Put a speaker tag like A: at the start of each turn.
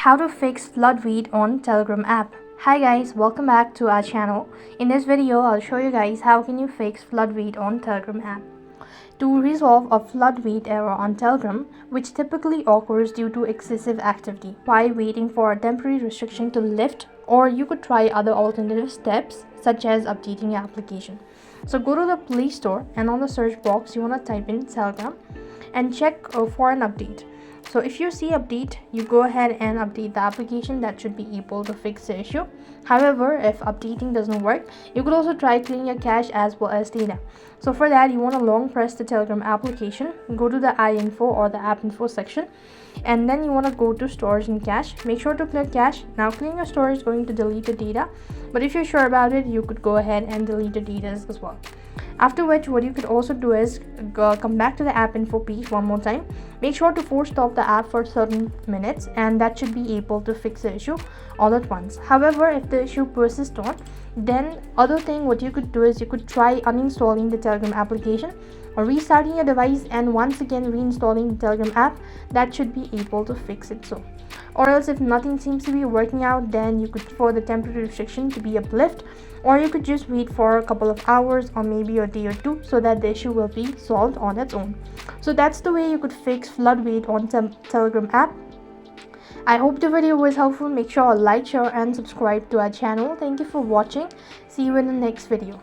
A: How to fix flood read on Telegram app. Hi guys, welcome back to our channel. In this video, I'll show you guys how can you fix flood read on Telegram app. To resolve a flood read error on Telegram, which typically occurs due to excessive activity while waiting for a temporary restriction to lift, or you could try other alternative steps such as updating your application. So go to the Play Store and on the search box you want to type in Telegram and check for an update. So if you see update, you go ahead and update the application. That should be able to fix the issue. However, if updating doesn't work, you could also try cleaning your cache as well as data. So for that, you want to long press the Telegram application, go to the iInfo or the app info section, and then you want to go to storage and cache. Make sure to clear cache. Now clearing your storage is going to delete the data, but if you're sure about it, you could go ahead and delete the data as well. After which, what you could also do is come back to the app info page one more time. Make sure to force stop the app for certain minutes, and that should be able to fix the issue all at once. However, if the issue persists on, then other thing what you could do is you could try uninstalling the Telegram application or restarting your device and once again reinstalling the Telegram app. That should be able to fix it. So, or else if nothing seems to be working out, then you could for the temporary restriction to be uplift, or you could just wait for a couple of hours or maybe a day or two so that the issue will be solved on its own. So that's the way you could fix flood rate on Telegram app. I hope the video was helpful. Make sure to like, share and subscribe to our channel. Thank you for watching. See you in the next video.